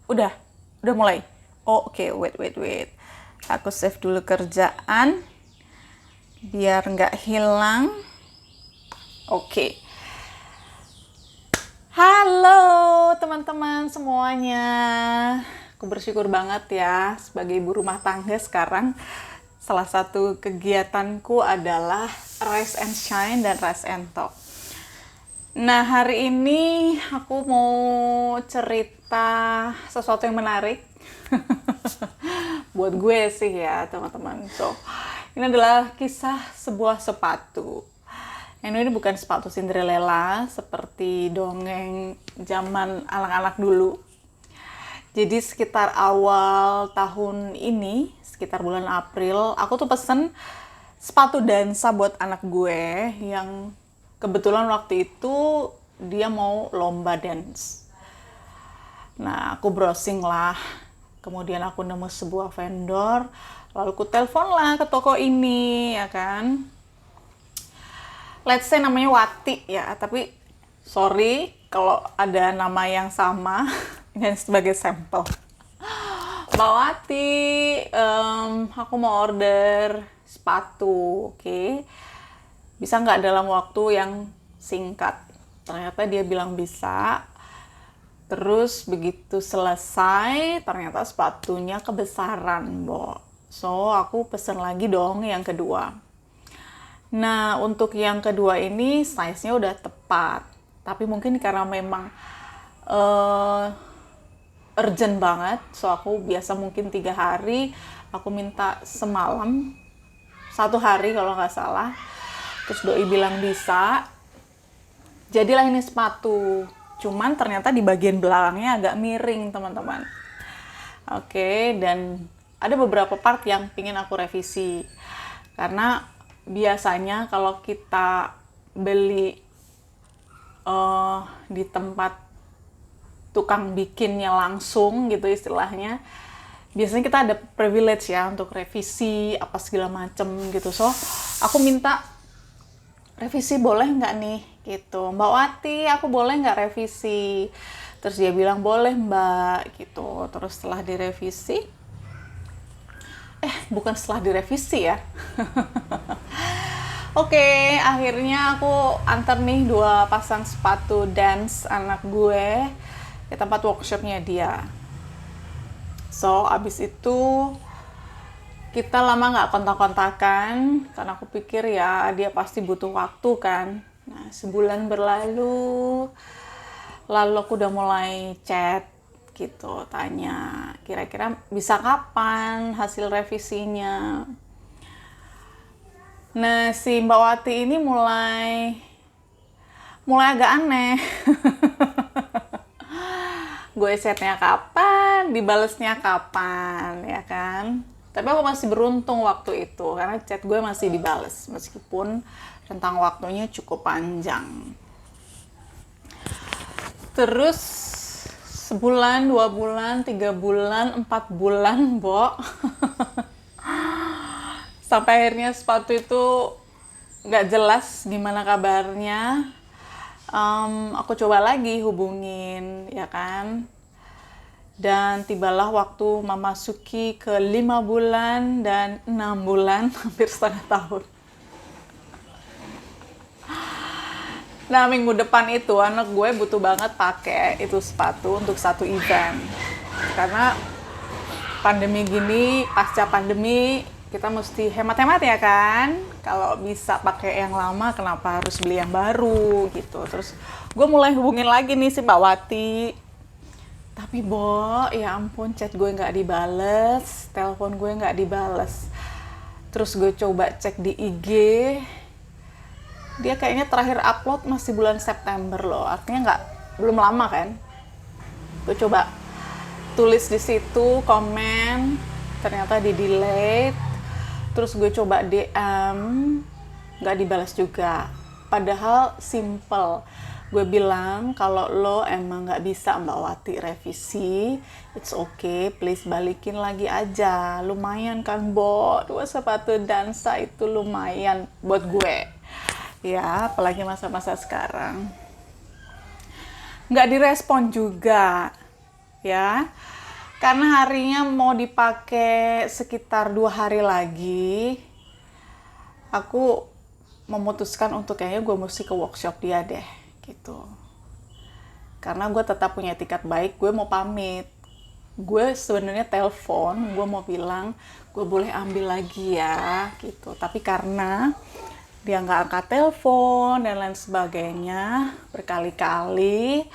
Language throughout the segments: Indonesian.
Udah, udah mulai. Oh, oke, wait. Aku save dulu kerjaan biar nggak hilang. Oke. Halo teman-teman semuanya. Aku bersyukur banget ya sebagai ibu rumah tangga sekarang. Salah satu kegiatanku adalah Rise and Shine dan Rise and Talk. Nah, hari ini aku mau cerita sesuatu yang menarik buat gue sih ya, teman-teman. So, ini adalah kisah sebuah sepatu. Ini bukan sepatu Cinderella seperti dongeng zaman anak-anak dulu. Jadi sekitar awal tahun ini, sekitar bulan April, aku tuh pesen sepatu dansa buat anak gue yang kebetulan waktu itu dia mau lomba dance. Nah, aku browsing lah. Kemudian aku nemu sebuah vendor, lalu aku telepon lah ke toko ini, ya kan. Let's say namanya Wati ya, tapi sorry kalau ada nama yang sama, ini sebagai sampel. Mbak Wati, aku mau order sepatu, oke? Bisa nggak dalam waktu yang singkat? Ternyata dia bilang bisa. Terus begitu selesai, ternyata sepatunya kebesaran, Bo. So, aku pesen lagi dong yang kedua. Nah, untuk yang kedua ini size-nya udah tepat. Tapi mungkin karena memang urgent banget, so aku biasa mungkin 3 hari, aku minta semalam, 1 hari kalau nggak salah. Terus doi bilang bisa, jadilah ini sepatu. Cuman ternyata di bagian belakangnya agak miring, teman-teman. Oke, dan ada beberapa part yang pingin aku revisi. Karena biasanya kalau kita beli di tempat tukang bikinnya langsung gitu istilahnya, biasanya kita ada privilege ya untuk revisi apa segala macem gitu. So aku minta revisi boleh nggak nih gitu, Mbak Wati aku boleh nggak revisi. Terus dia bilang boleh Mbak gitu. Terus setelah direvisi, bukan setelah direvisi ya. Oke, akhirnya aku antar nih 2 pasang sepatu dance anak gue ke tempat workshopnya dia. So, abis itu kita lama nggak kontak-kontakan karena aku pikir ya dia pasti butuh waktu kan. Nah, sebulan berlalu, lalu aku udah mulai chat gitu, tanya kira-kira bisa kapan hasil revisinya. Nah, si Mbak Wati ini mulai agak aneh. Gue chatnya kapan, dibalesnya kapan, ya kan? Tapi aku masih beruntung waktu itu, karena chat gue masih dibales, meskipun rentang waktunya cukup panjang. Terus, sebulan, 2 bulan, 3 bulan, 4 bulan, Bo. Sampai akhirnya sepatu itu nggak jelas gimana kabarnya. Aku coba lagi hubungin, ya kan. Dan tibalah waktu memasuki ke 5 bulan dan 6 bulan, hampir setengah tahun. Nah, minggu depan itu anak gue butuh banget pakai itu sepatu untuk satu event. Karena pandemi gini, pasca pandemi, kita mesti hemat-hemat ya kan. Kalau bisa pakai yang lama, kenapa harus beli yang baru gitu. Terus gue mulai hubungin lagi nih si Mbak Wati. Tapi Bo, ya ampun, chat gue nggak dibales, telepon gue nggak dibales. Terus gue coba cek di IG, dia kayaknya terakhir upload masih bulan September loh. Artinya belum lama kan. Gue coba tulis di situ, komen, ternyata di delete. Terus gue coba DM, nggak dibalas juga. Padahal simple. Gue bilang kalau lo emang nggak bisa Mbak Wati revisi, it's okay, please balikin lagi aja. Lumayan kan Bo, 2 sepatu dansa itu lumayan buat gue. Ya, apalagi masa-masa sekarang. Nggak direspon juga, ya. Karena harinya mau dipakai sekitar 2 hari lagi, aku memutuskan untuk kayaknya gue mesti ke workshop dia deh, gitu. Karena gue tetap punya etikat baik, gue mau pamit. Gue sebenarnya telepon, gue mau bilang, gue boleh ambil lagi ya, gitu. Tapi karena dia nggak angkat telepon dan lain sebagainya, berkali-kali,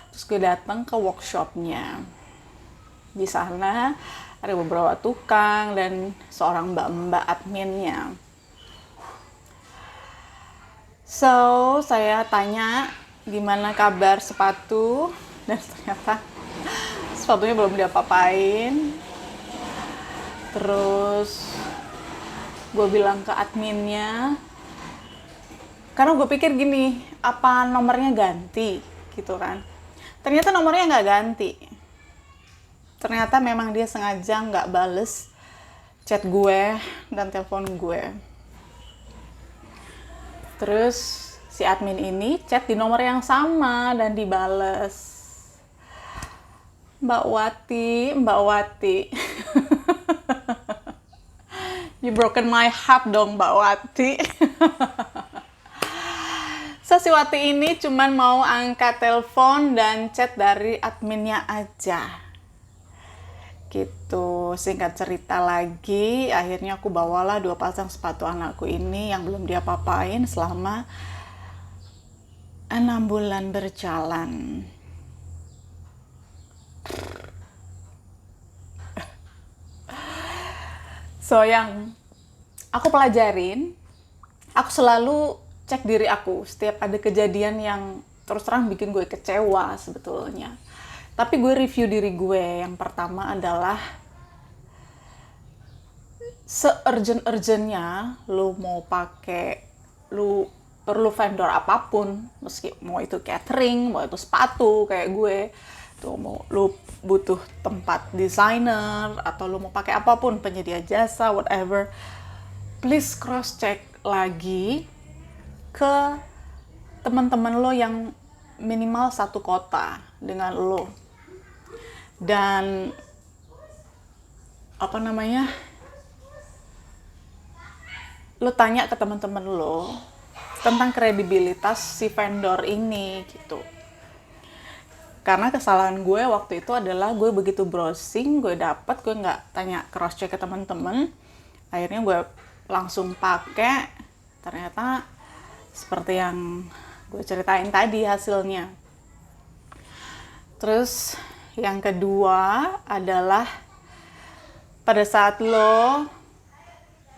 terus gue datang ke workshopnya. Di sana ada beberapa tukang dan seorang mbak-mbak adminnya. So, saya tanya gimana kabar sepatu, dan ternyata sepatunya belum diapa-apain. Terus gue bilang ke adminnya, karena gue pikir gini, apa nomornya ganti gitu kan. Ternyata nomornya nggak ganti. Ternyata memang dia sengaja nggak bales chat gue dan telepon gue. Terus si admin ini chat di nomor yang sama dan dibales. Mbak Wati. You broken my heart dong, Mbak Wati. So, si Wati ini cuman mau angkat telepon dan chat dari adminnya aja. Gitu, singkat cerita lagi, akhirnya aku bawalah 2 pasang sepatu anakku ini yang belum diapa-apain selama 6 bulan berjalan. So, yang aku pelajarin, aku selalu cek diri aku setiap ada kejadian yang terus terang bikin gue kecewa sebetulnya. Tapi gue review diri gue. Yang pertama adalah se-urgent-urgentnya lu mau pakai, lu perlu vendor apapun, meski mau itu catering, mau itu sepatu kayak gue, tuh mau lu butuh tempat desainer atau lu mau pakai apapun, penyedia jasa, whatever, please cross check lagi ke teman-teman lo yang minimal satu kota dengan lo. Dan lo tanya ke teman-teman lo tentang kredibilitas si vendor ini gitu. Karena kesalahan gue waktu itu adalah gue begitu browsing, gue nggak tanya cross check ke teman-teman. Akhirnya gue langsung pakai, ternyata seperti yang gue ceritain tadi hasilnya. Terus yang kedua adalah pada saat lo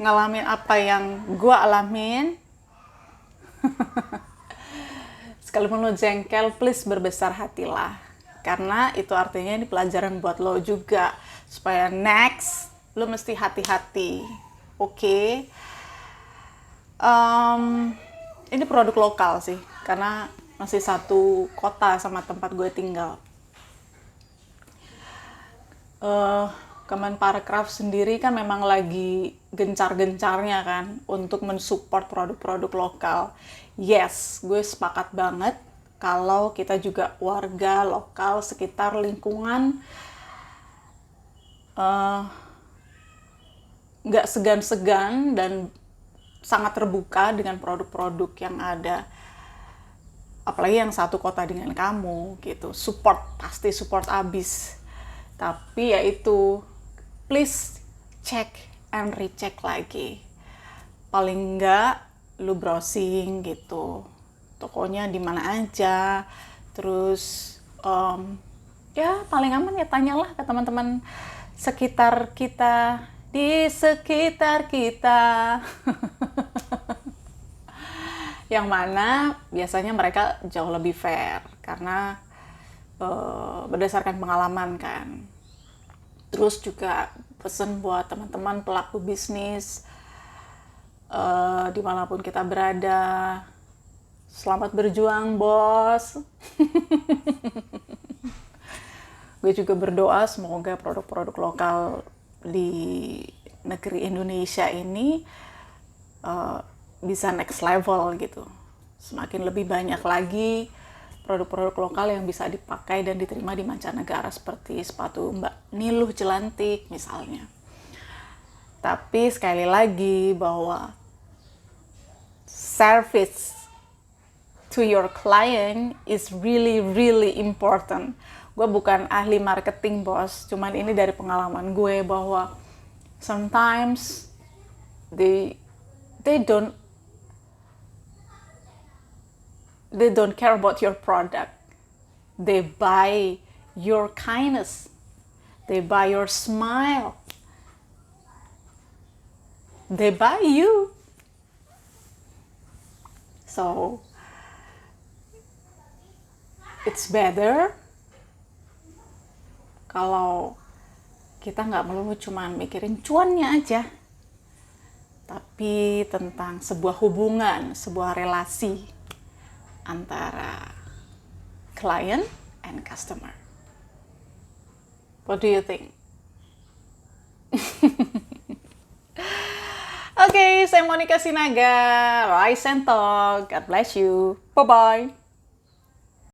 ngalamin apa yang gue alamin, sekalipun lo jengkel, please berbesar hatilah. Karena itu artinya ini pelajaran buat lo juga. Supaya next, lo mesti hati-hati. Oke? Ini produk lokal sih. Karena masih satu kota sama tempat gue tinggal. Kemenparekraf sendiri kan memang lagi gencar-gencarnya kan untuk mensupport produk-produk lokal. Yes, gue sepakat banget kalau kita juga warga lokal sekitar lingkungan nggak segan-segan dan sangat terbuka dengan produk-produk yang ada. Apalagi yang satu kota dengan kamu gitu. Pasti support abis. Tapi ya itu, please check and recheck lagi. Paling enggak lu browsing gitu, tokonya di mana aja. Terus ya paling aman ya tanyalah ke teman-teman sekitar kita, di sekitar kita. Yang mana biasanya mereka jauh lebih fair karena berdasarkan pengalaman kan. Terus juga pesan buat teman-teman pelaku bisnis dimanapun kita berada, selamat berjuang bos. Gue juga berdoa semoga produk-produk lokal di negeri Indonesia ini bisa next level gitu, semakin lebih banyak lagi produk-produk lokal yang bisa dipakai dan diterima di mancanegara seperti sepatu Mbak Niluh Jelantik misalnya. Tapi sekali lagi bahwa service to your client is really really important. Gue bukan ahli marketing bos, cuman ini dari pengalaman gue bahwa sometimes they don't care about your product. They buy your kindness. They buy your smile. They buy you. So it's better kalau kita nggak melulu cuman mikirin cuannya aja, tapi tentang sebuah hubungan, sebuah relasi antara client and customer. What do you think? Oke, saya Monica Sinaga, Rise and Talk. God bless you. Bye-bye.